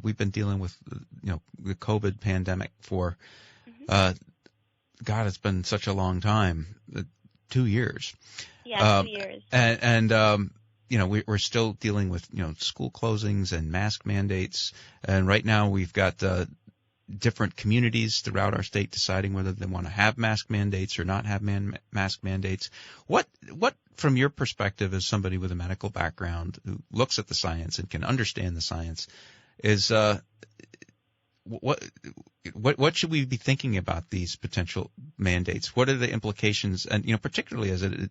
we've been dealing with, the COVID pandemic for, God, it's been such a long time, 2 years. Yeah, 2 years. We're still dealing with, school closings and mask mandates. And right now we've got different communities throughout our state deciding whether they want to have mask mandates or not have mask mandates. What, from your perspective as somebody with a medical background who looks at the science and can understand the science, is what should we be thinking about these potential mandates? What are the implications, and particularly as it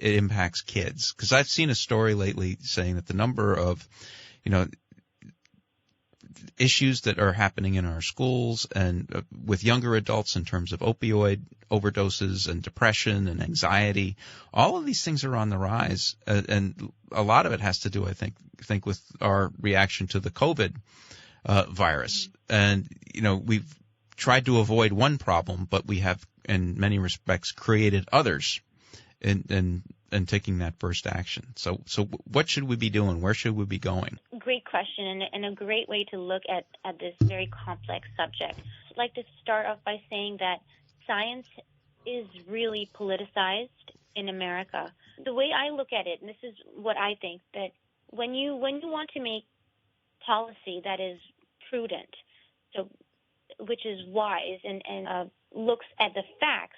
impacts kids? Because I've seen a story lately saying that the number of issues that are happening in our schools and with younger adults in terms of opioid overdoses and depression and anxiety, all of these things are on the rise, and a lot of it has to do, I think, with our reaction to the COVID virus. And we've tried to avoid one problem, but we have, in many respects, created others in taking that first action. So what should we be doing? Where should we be going? Great question, and a great way to look at this very complex subject. I'd like to start off by saying that science is really politicized in America. The way I look at it, and this is what I think, that when you want to make policy that is prudent, so which is wise and looks at the facts,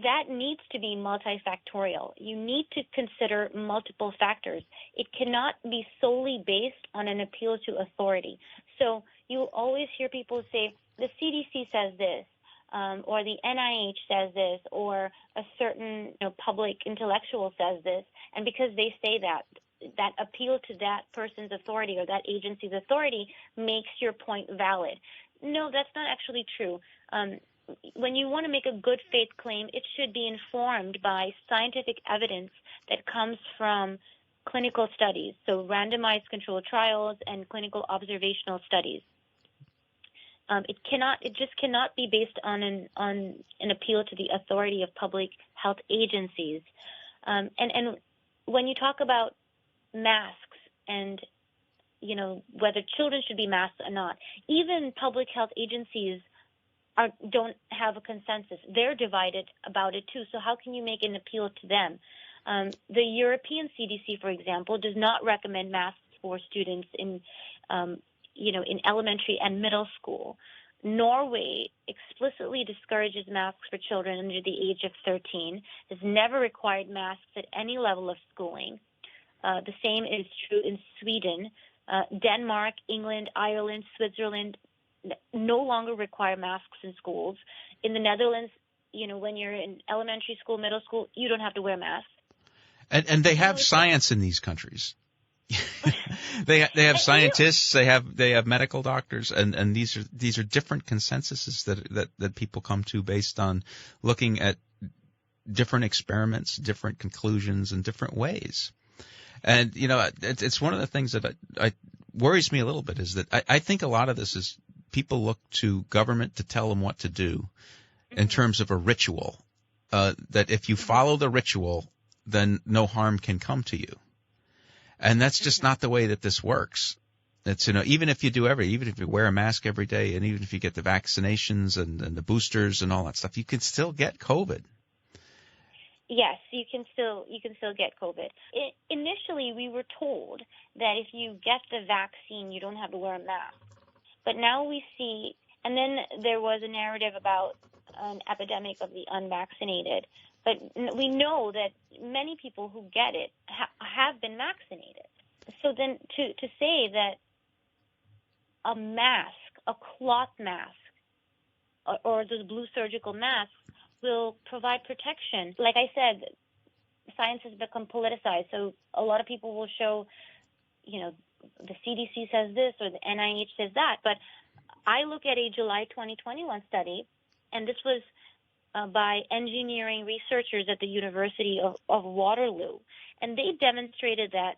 that needs to be multifactorial. You need to consider multiple factors. It cannot be solely based on an appeal to authority. So you always hear people say, the CDC says this, or the NIH says this, or a certain public intellectual says this, and because they say that appeal to that person's authority or that agency's authority makes your point valid. No, that's not actually true. When you want to make a good faith claim, it should be informed by scientific evidence that comes from clinical studies, so randomized controlled trials and clinical observational studies. It just cannot be based on an appeal to the authority of public health agencies. And when you talk about masks and whether children should be masked or not, even public health agencies don't have a consensus. They're divided about it too. So how can you make an appeal to them? The European CDC, for example, does not recommend masks for students in elementary and middle school. Norway explicitly discourages masks for children under the age of 13. Has never required masks at any level of schooling. The same is true in Sweden. Denmark, England, Ireland, Switzerland no longer require masks in schools. In the Netherlands, when you're in elementary school, middle school, you don't have to wear masks. And they have science in these countries. they have scientists, they have medical doctors, and these are different consensuses that people come to based on looking at different experiments, different conclusions in different ways. And it's one of the things that I worries me a little bit is that I think a lot of this is people look to government to tell them what to do in terms of a ritual, that if you follow the ritual, then no harm can come to you. And that's just not the way that this works. It's, even if you wear a mask every day, and even if you get the vaccinations and the boosters and all that stuff, you can still get COVID. Yes, you can still get COVID. Initially, we were told that if you get the vaccine, you don't have to wear a mask. But now we see, and then there was a narrative about an epidemic of the unvaccinated. But we know that many people who get it have been vaccinated. So then to say that a mask, a cloth mask, or those blue surgical masks will provide protection. Like I said, science has become politicized, so a lot of people will show, the CDC says this or the NIH says that. But I look at a July 2021 study, and this was by engineering researchers at the University of Waterloo, and they demonstrated that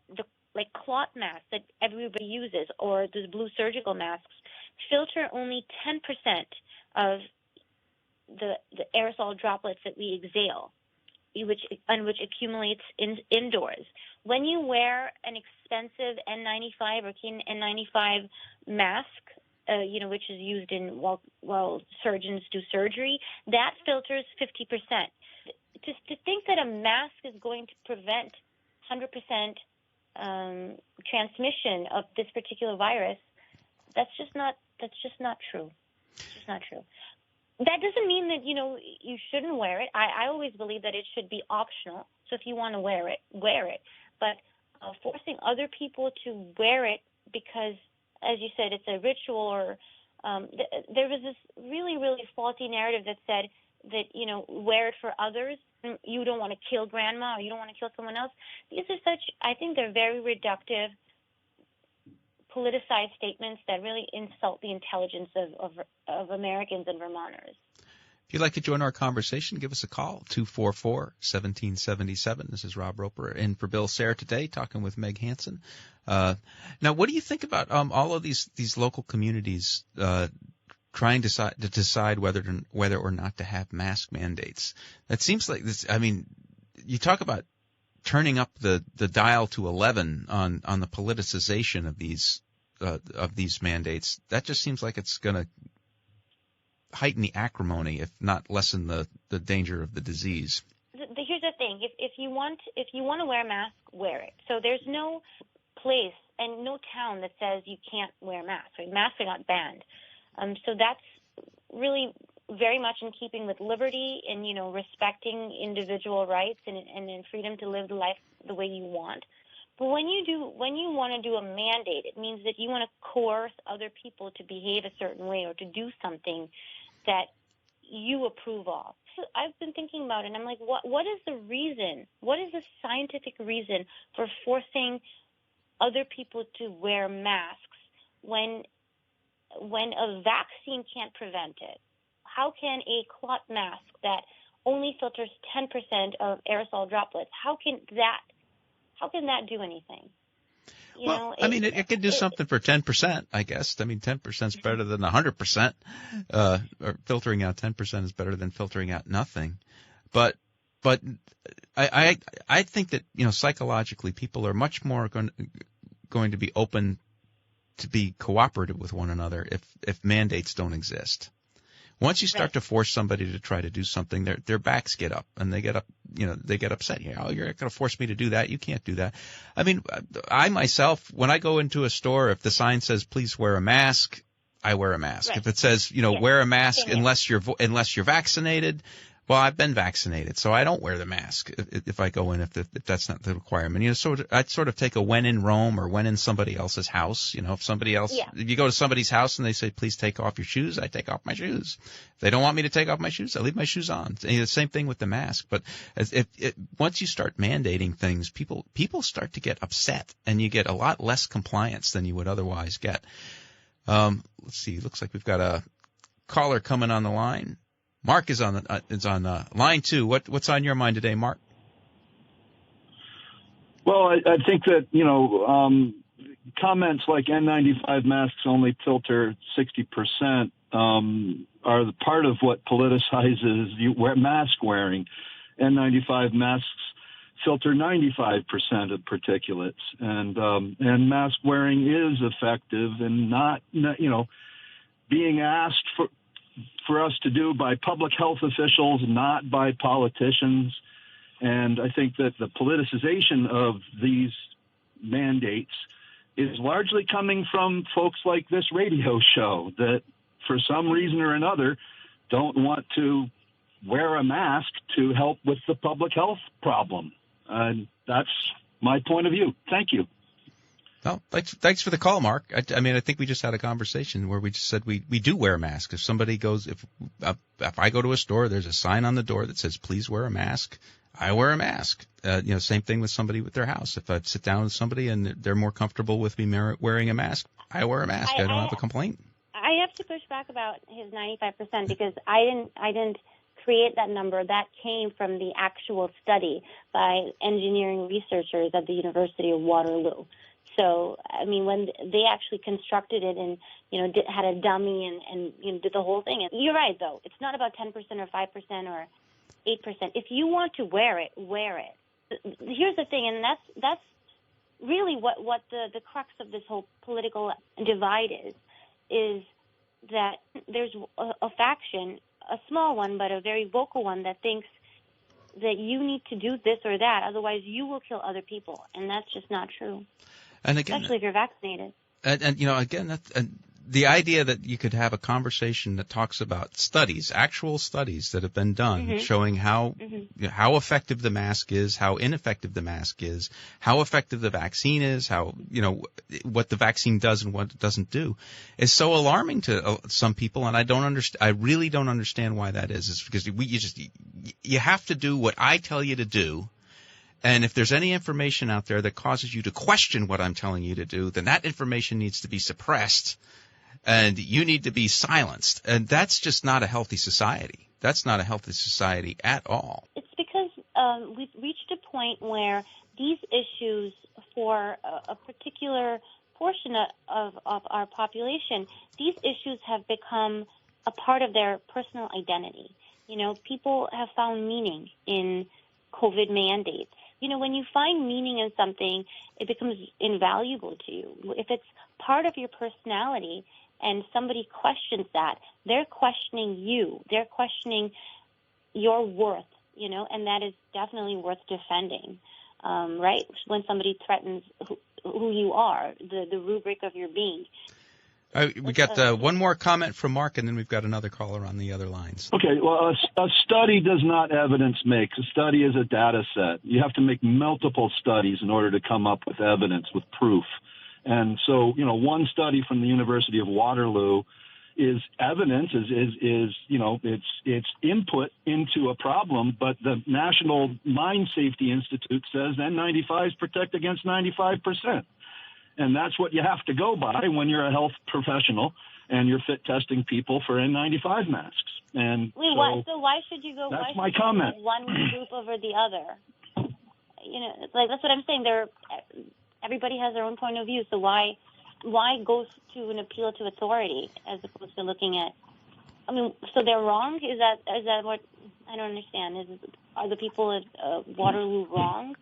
the cloth masks that everybody uses, or those blue surgical masks, filter only 10% of the aerosol droplets that we exhale, which accumulates indoors. When you wear an expensive N95 or KN95 mask which is used in while surgeons do surgery, that filters 50%. To think that a mask is going to prevent 100% transmission of this particular virus, that's just not true. It's just not true. That doesn't mean that you shouldn't wear it. I always believe that it should be optional. So if you want to wear it, wear it. But forcing other people to wear it because, as you said, it's a ritual, or there was this really, really faulty narrative that said that, wear it for others. You don't want to kill grandma, or you don't want to kill someone else. These are I think they're very reductive, politicized statements that really insult the intelligence of Americans and Vermonters. If you'd like to join our conversation, give us a call, 244-1777. This is Rob Roper in for Bill Sayre today, talking with Meg Hansen. Now, what do you think about all of these local communities trying to decide whether or not to have mask mandates? That seems like this. I mean, you talk about turning up the dial to 11 on the politicization of these mandates. That just seems like it's going to heighten the acrimony, if not lessen the danger of the disease. Here's the thing: if you want to wear a mask, wear it. So there's no place and no town that says you can't wear masks. Right? Masks are not banned. So that's really very much in keeping with liberty and respecting individual rights and freedom to live the life the way you want. But when you want to do a mandate, it means that you want to coerce other people to behave a certain way or to do something that you approve of. So I've been thinking about it, and I'm like, what is the reason? What is the scientific reason for forcing other people to wear masks when a vaccine can't prevent it? How can a cloth mask that only filters 10% of aerosol droplets, how can that do anything? I mean, it could do something for 10%, I guess. I mean, 10% is better than 100%. Or filtering out 10% is better than filtering out nothing. But I think that, psychologically people are much more going to be open to be cooperative with one another if mandates don't exist. Once you start to force somebody to try to do something, their backs get up and they get up, they get upset. You're not going to force me to do that. You can't do that. I mean, I myself, when I go into a store, if the sign says please wear a mask, I wear a mask. Right. If it says, wear a mask unless you're vaccinated, well, I've been vaccinated, so I don't wear the mask if I go in if that's not the requirement. So I'd sort of take a when in Rome or when in somebody else's house. If somebody else, if you go to somebody's house and they say, please take off your shoes, I take off my shoes. If they don't want me to take off my shoes, I leave my shoes on. The same thing with the mask. But once you start mandating things, people start to get upset, and you get a lot less compliance than you would otherwise get. Let's see. Looks like we've got a caller coming on the line. Mark is on line 2. What's on your mind today, Mark? Well, I think that comments like N95 masks only filter 60% are the part of what politicizes mask wearing. N95 masks filter 95% of particulates, and mask wearing is effective and not being asked for us to do by public health officials, not by politicians. And I think that the politicization of these mandates is largely coming from folks like this radio show that, for some reason or another, don't want to wear a mask to help with the public health problem. And that's my point of view. Thank you. Well, thanks for the call, Mark. I mean, I think we just had a conversation where we just said we do wear masks. If somebody goes, if I go to a store, there's a sign on the door that says, please wear a mask, I wear a mask. Same thing with somebody with their house. If I sit down with somebody and they're more comfortable with me wearing a mask, I wear a mask. I don't have a complaint. I have to push back about his 95% because I didn't create that number. That came from the actual study by engineering researchers at the University of Waterloo. So, I mean, when they actually constructed it and, had a dummy and did the whole thing. And you're right, though. It's not about 10% or 5% or 8%. If you want to wear it, wear it. Here's the thing, and that's really what the crux of this whole political divide is that there's a faction, a small one, but a very vocal one, that thinks that you need to do this or that, otherwise you will kill other people, and that's just not true. And again, especially if you're vaccinated. And you know, again, the idea that you could have a conversation that talks about studies, actual studies that have been done, showing how how effective the mask is, how ineffective the mask is, how effective the vaccine is, how, you know, what the vaccine does and what it doesn't do, is so alarming to some people. And I really don't understand why that is. It's because you have to do what I tell you to do. And if there's any information out there that causes you to question what I'm telling you to do, then that information needs to be suppressed and you need to be silenced. And that's just not a healthy society. That's not a healthy society at all. It's because we've reached a point where these issues for a particular portion of our population, these issues have become a part of their personal identity. You know, people have found meaning in COVID mandates. You know, when you find meaning in something, it becomes invaluable to you. If it's part of your personality and somebody questions that, they're questioning you. They're questioning your worth, you know, and that is definitely worth defending, right? When somebody threatens who you are, the rubric of your being. We got one more comment from Mark, and then we've got another caller on the other lines. Okay, well, a study does not evidence make. A study is a data set. You have to make multiple studies in order to come up with evidence, with proof. And so, you know, one study from the University of Waterloo is evidence, is you know, it's input into a problem, but the National Mine Safety Institute says N95s protect against 95%. And that's what you have to go by when you're a health professional and you're fit testing people for N95 masks. And so why should you go? That's my comment. One group over the other. You know, like that's what I'm saying. Everybody has their own point of view. So why go to an appeal to authority as opposed to looking at? I mean, so they're wrong. Is that what? I don't understand. Are the people at Waterloo wrong?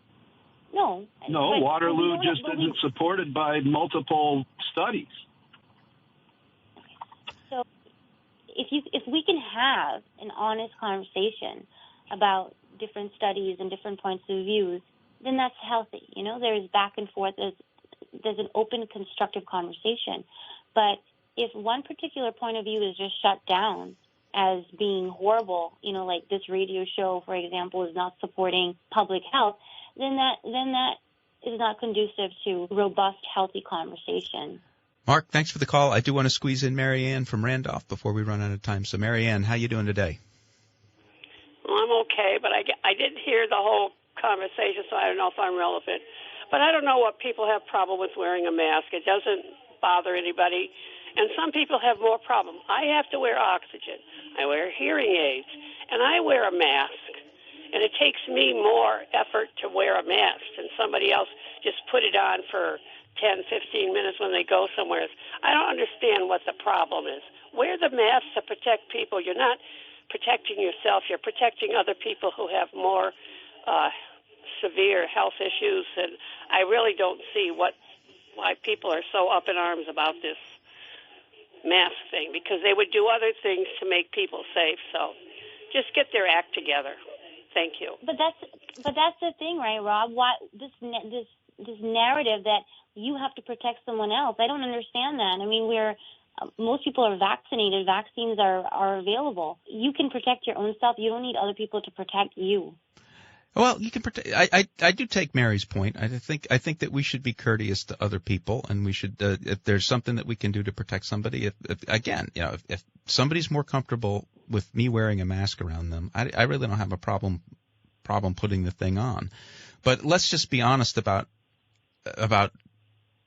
No, Waterloo just isn't supported by multiple studies. So if we can have an honest conversation about different studies and different points of views, then that's healthy. You know, there's back and forth. There's an open, constructive conversation. But if one particular point of view is just shut down as being horrible, you know, like this radio show, for example, is not supporting public health, then that is not conducive to robust, healthy conversation. Mark, thanks for the call. I do want to squeeze in Mary Ann from Randolph before we run out of time. So, Mary Ann, how you doing today? Well, I'm okay, but I didn't hear the whole conversation, so I don't know if I'm relevant. But I don't know what people have problem with wearing a mask. It doesn't bother anybody. And some people have more problem. I have to wear oxygen. I wear hearing aids, and I wear a mask. And it takes me more effort to wear a mask than somebody else just put it on for 10, 15 minutes when they go somewhere. I don't understand what the problem is. Wear the mask to protect people. You're not protecting yourself. You're protecting other people who have more severe health issues. And I really don't see why people are so up in arms about this mask thing, because they would do other things to make people safe. So just get their act together. Thank you. But that's the thing, right, Rob? Why this narrative that you have to protect someone else? I don't understand that. I mean, most people are vaccinated. Vaccines are available. You can protect your own self. You don't need other people to protect you. Well, you can protect. I do take Mary's point. I think that we should be courteous to other people, and we should, if there's something that we can do to protect somebody. If somebody's more comfortable with me wearing a mask around them, I really don't have a problem putting the thing on. But let's just be honest about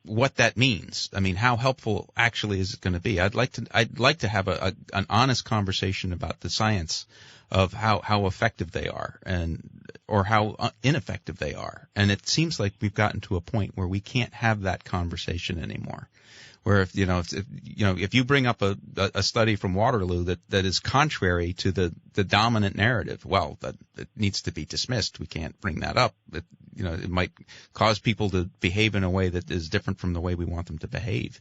what that means. I mean, how helpful actually is it going to be? I'd like to have an honest conversation about the science of how effective they are or how ineffective they are. And it seems like we've gotten to a point where we can't have that conversation anymore. Where if you bring up a study from Waterloo that is contrary to the dominant narrative, well, that it needs to be dismissed. We can't bring that up. It might cause people to behave in a way that is different from the way we want them to behave.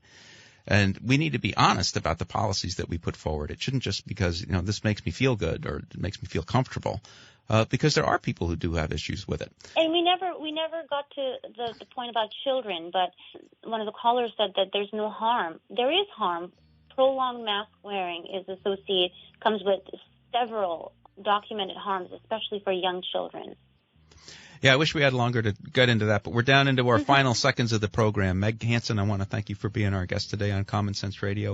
And we need to be honest about the policies that we put forward. It shouldn't just because, this makes me feel good or it makes me feel comfortable, because there are people who do have issues with it. And we never got to the point about children, but one of the callers said that there's no harm. There is harm. Prolonged mask wearing comes with several documented harms, especially for young children. Yeah, I wish we had longer to get into that, but we're down into our final seconds of the program. Meg Hansen, I want to thank you for being our guest today on Common Sense Radio.